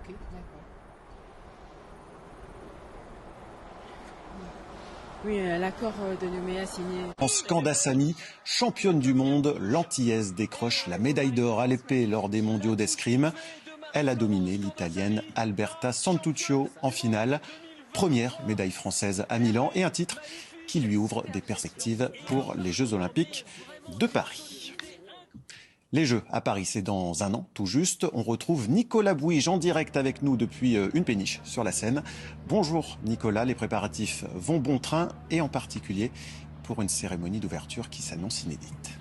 Ok, d'accord. Oui, l'accord de Nouméa signé. Candassamy, championne du monde, l'antillaise décroche la médaille d'or à l'épée lors des mondiaux d'escrime. Elle a dominé l'italienne Alberta Santuccio en finale. Première médaille française à Milan et un titre qui lui ouvre des perspectives pour les Jeux Olympiques de Paris. Les Jeux à Paris, c'est dans un an, tout juste. On retrouve Nicolas Bouygues en direct avec nous depuis une péniche sur la Seine. Bonjour Nicolas, les préparatifs vont bon train et en particulier pour une cérémonie d'ouverture qui s'annonce inédite.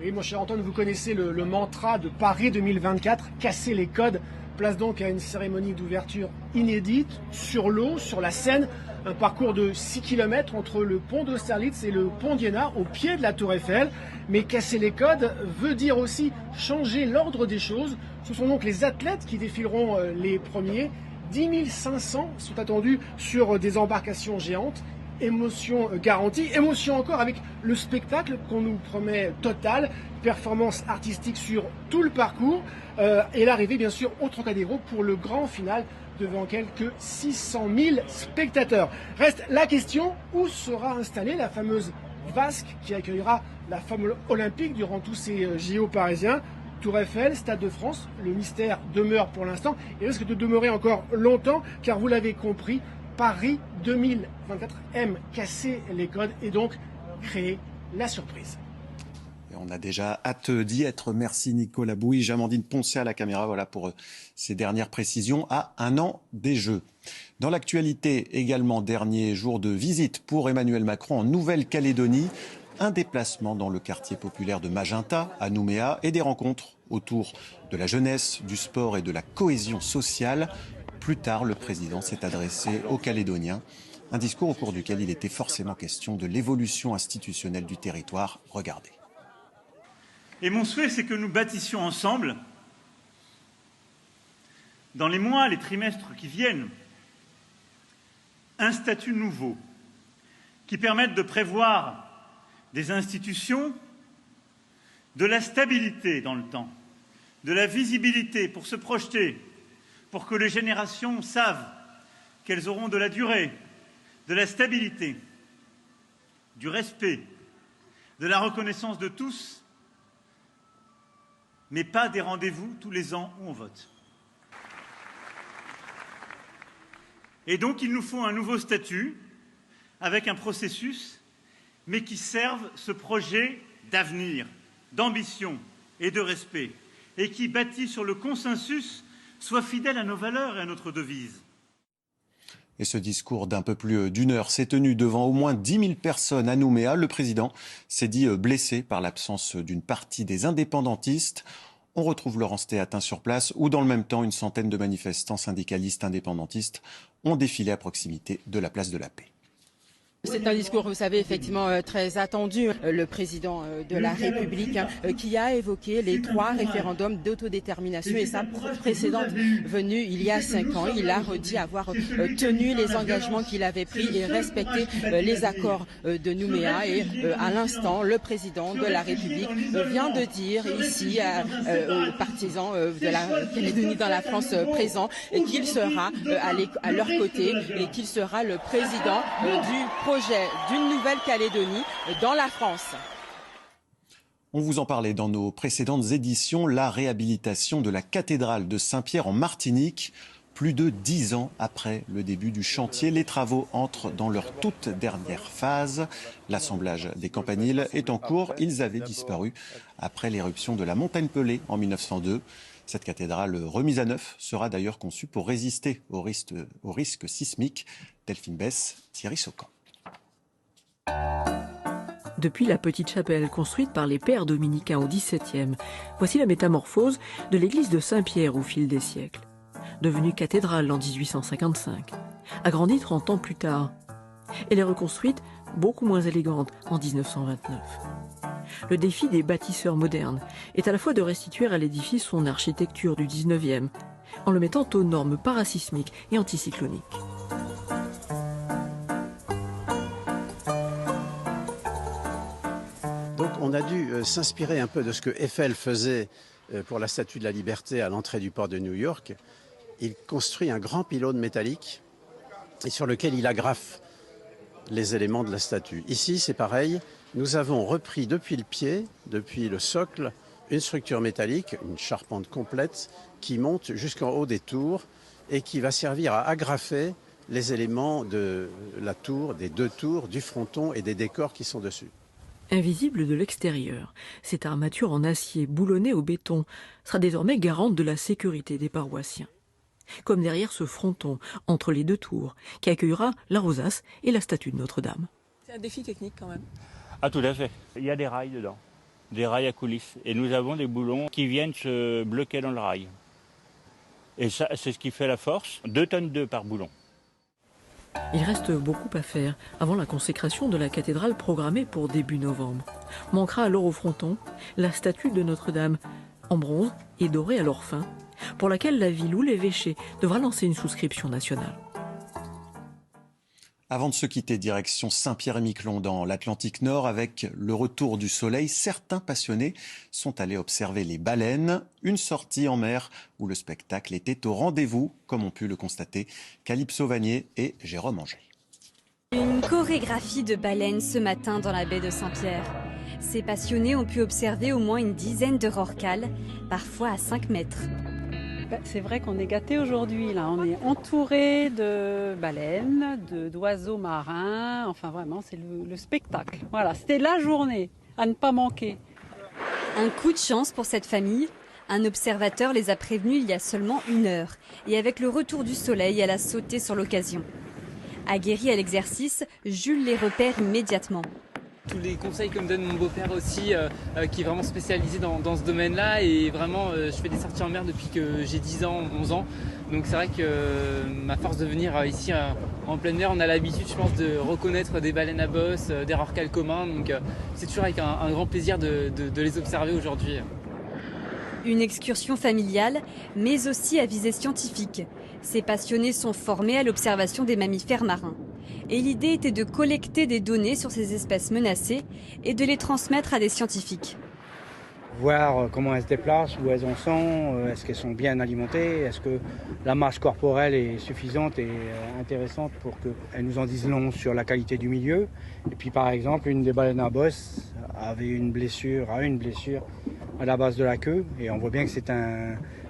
Oui, mon cher Antoine, vous connaissez le mantra de Paris 2024, casser les codes. Place donc à une cérémonie d'ouverture inédite, sur l'eau, sur la Seine. Un parcours de 6 km entre le pont d'Austerlitz et le pont d'Iéna, au pied de la Tour Eiffel. Mais casser les codes veut dire aussi changer l'ordre des choses. Ce sont donc les athlètes qui défileront les premiers. 10 500 sont attendus sur des embarcations géantes. Émotion garantie, émotion encore avec le spectacle qu'on nous promet total, performance artistique sur tout le parcours et l'arrivée bien sûr au Trocadéro pour le grand final devant quelques 600 000 spectateurs. Reste la question, où sera installée la fameuse vasque qui accueillera la Formule olympique durant tous ces JO parisiens? Tour Eiffel, Stade de France, le mystère demeure pour l'instant et risque de demeurer encore longtemps car vous l'avez compris, Paris 2024 aime casser les codes et donc créer la surprise. Et on a déjà hâte d'y être. Merci Nicolas Bouygues, Amandine Poncet à la caméra. Voilà pour ces dernières précisions à un an des Jeux. Dans l'actualité également, dernier jour de visite pour Emmanuel Macron en Nouvelle-Calédonie. Un déplacement dans le quartier populaire de Magenta à Nouméa et des rencontres autour de la jeunesse, du sport et de la cohésion sociale. Plus tard, le président s'est adressé aux Calédoniens. Un discours au cours duquel il était forcément question de l'évolution institutionnelle du territoire. Regardez. Et mon souhait, c'est que nous bâtissions ensemble, dans les mois, les trimestres qui viennent, un statut nouveau qui permette de prévoir des institutions, de la stabilité dans le temps, de la visibilité pour se projeter, pour que les générations savent qu'elles auront de la durée, de la stabilité, du respect, de la reconnaissance de tous, mais pas des rendez-vous tous les ans où on vote. Et donc il nous faut un nouveau statut, avec un processus, mais qui serve ce projet d'avenir, d'ambition et de respect, et qui, bâti sur le consensus, soit fidèle à nos valeurs et à notre devise. Et ce discours d'un peu plus d'une heure s'est tenu devant au moins 10 000 personnes à Nouméa. Le président s'est dit blessé par l'absence d'une partie des indépendantistes. On retrouve Laurence Théatin sur place où, dans le même temps, une centaine de manifestants syndicalistes indépendantistes ont défilé à proximité de la place de la Paix. C'est un discours, vous savez, effectivement très attendu. Le président de la République qui a évoqué les 3 référendums d'autodétermination et sa précédente venue il y a 5 ans. Il a redit avoir tenu les engagements qu'il avait pris et respecté les accords de Nouméa. Et à l'instant, le président de la République vient de dire ici aux partisans de la Calédonie dans la France présents qu'il sera à leur côté et qu'il sera le président du projet d'une Nouvelle-Calédonie dans la France. On vous en parlait dans nos précédentes éditions, la réhabilitation de la cathédrale de Saint-Pierre en Martinique. Plus de 10 ans après le début du chantier, les travaux entrent dans leur toute dernière phase. L'assemblage des campaniles est en cours. Ils avaient disparu après l'éruption de la montagne Pelée en 1902. Cette cathédrale remise à neuf sera d'ailleurs conçue pour résister au risque sismique. Delphine Besse, Thierry Saucan. Depuis la petite chapelle construite par les pères dominicains au XVIIe, voici la métamorphose de l'église de Saint-Pierre au fil des siècles. Devenue cathédrale en 1855, agrandie 30 ans plus tard. Elle est reconstruite beaucoup moins élégante en 1929. Le défi des bâtisseurs modernes est à la fois de restituer à l'édifice son architecture du XIXe, en le mettant aux normes parasismiques et anticycloniques. Donc on a dû s'inspirer un peu de ce que Eiffel faisait pour la Statue de la Liberté à l'entrée du port de New York, il construit un grand pylône métallique et sur lequel il agrafe les éléments de la statue. Ici, c'est pareil. Nous avons repris depuis le pied, depuis le socle, une structure métallique, une charpente complète qui monte jusqu'en haut des tours et qui va servir à agrafer les éléments de la tour, des deux tours, du fronton et des décors qui sont dessus. Invisible de l'extérieur, cette armature en acier boulonnée au béton sera désormais garante de la sécurité des paroissiens. Comme derrière ce fronton, entre les deux tours, qui accueillera la rosace et la statue de Notre-Dame. C'est un défi technique quand même. Ah, tout à fait. Il y a des rails dedans, des rails à coulisses. Et nous avons des boulons qui viennent se bloquer dans le rail. Et ça, c'est ce qui fait la force, 2,2 tonnes par boulon. Il reste beaucoup à faire avant la consécration de la cathédrale programmée pour début novembre. Manquera alors au fronton la statue de Notre-Dame, en bronze et dorée à l'or fin, pour laquelle la ville ou l'évêché devra lancer une souscription nationale. Avant de se quitter, direction Saint-Pierre-et-Miquelon dans l'Atlantique Nord. Avec le retour du soleil, certains passionnés sont allés observer les baleines. Une sortie en mer où le spectacle était au rendez-vous, comme ont pu le constater Calypso Vanier et Jérôme Angé. Une chorégraphie de baleines ce matin dans la baie de Saint-Pierre. Ces passionnés ont pu observer au moins une dizaine de rorquals, parfois à 5 mètres. C'est vrai qu'on est gâtés aujourd'hui, là. On est entouré de baleines, d'oiseaux marins. Enfin, vraiment, c'est le spectacle. Voilà, c'était la journée à ne pas manquer. Un coup de chance pour cette famille. Un observateur les a prévenus il y a seulement 1 heure. Et avec le retour du soleil, elle a sauté sur l'occasion. Aguerri à l'exercice, Jules les repère immédiatement. Tous les conseils que me donne mon beau-père aussi, qui est vraiment spécialisé dans ce domaine-là. Et vraiment, je fais des sorties en mer depuis que j'ai 10 ans, 11 ans. Donc c'est vrai que ma force de venir ici en pleine mer, on a l'habitude, je pense, de reconnaître des baleines à bosse, des rorquals communs. Donc c'est toujours avec un grand plaisir de les observer aujourd'hui. Une excursion familiale, mais aussi à visée scientifique. Ces passionnés sont formés à l'observation des mammifères marins. Et l'idée était de collecter des données sur ces espèces menacées et de les transmettre à des scientifiques. Voir comment elles se déplacent, où elles en sont, est-ce qu'elles sont bien alimentées, est-ce que la masse corporelle est suffisante et intéressante pour qu'elles nous en disent long sur la qualité du milieu. Et puis par exemple, une des baleines à bosse a une blessure à la base de la queue et on voit bien que c'est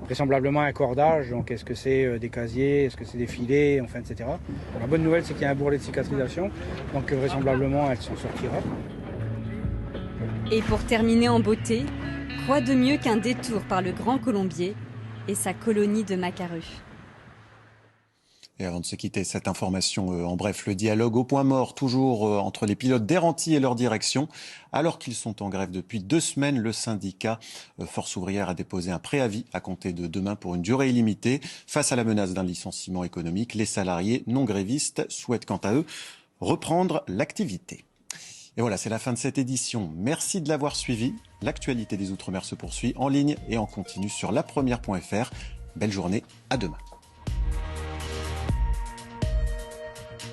vraisemblablement un cordage. Donc est-ce que c'est des casiers, est-ce que c'est des filets, enfin, etc. La bonne nouvelle, c'est qu'il y a un bourrelet de cicatrisation, donc vraisemblablement elle s'en sortira. Et pour terminer en beauté, quoi de mieux qu'un détour par le Grand Colombier et sa colonie de macareux. Et avant de se quitter, cette information, en bref, le dialogue au point mort, toujours entre les pilotes d'Air Antilles et leur direction. Alors qu'ils sont en grève depuis 2 semaines, le syndicat Force ouvrière a déposé un préavis à compter de demain pour une durée illimitée. Face à la menace d'un licenciement économique, les salariés non grévistes souhaitent quant à eux reprendre l'activité. Et voilà, c'est la fin de cette édition. Merci de l'avoir suivi. L'actualité des Outre-mer se poursuit en ligne et en continu sur lapremière.fr. Belle journée, à demain.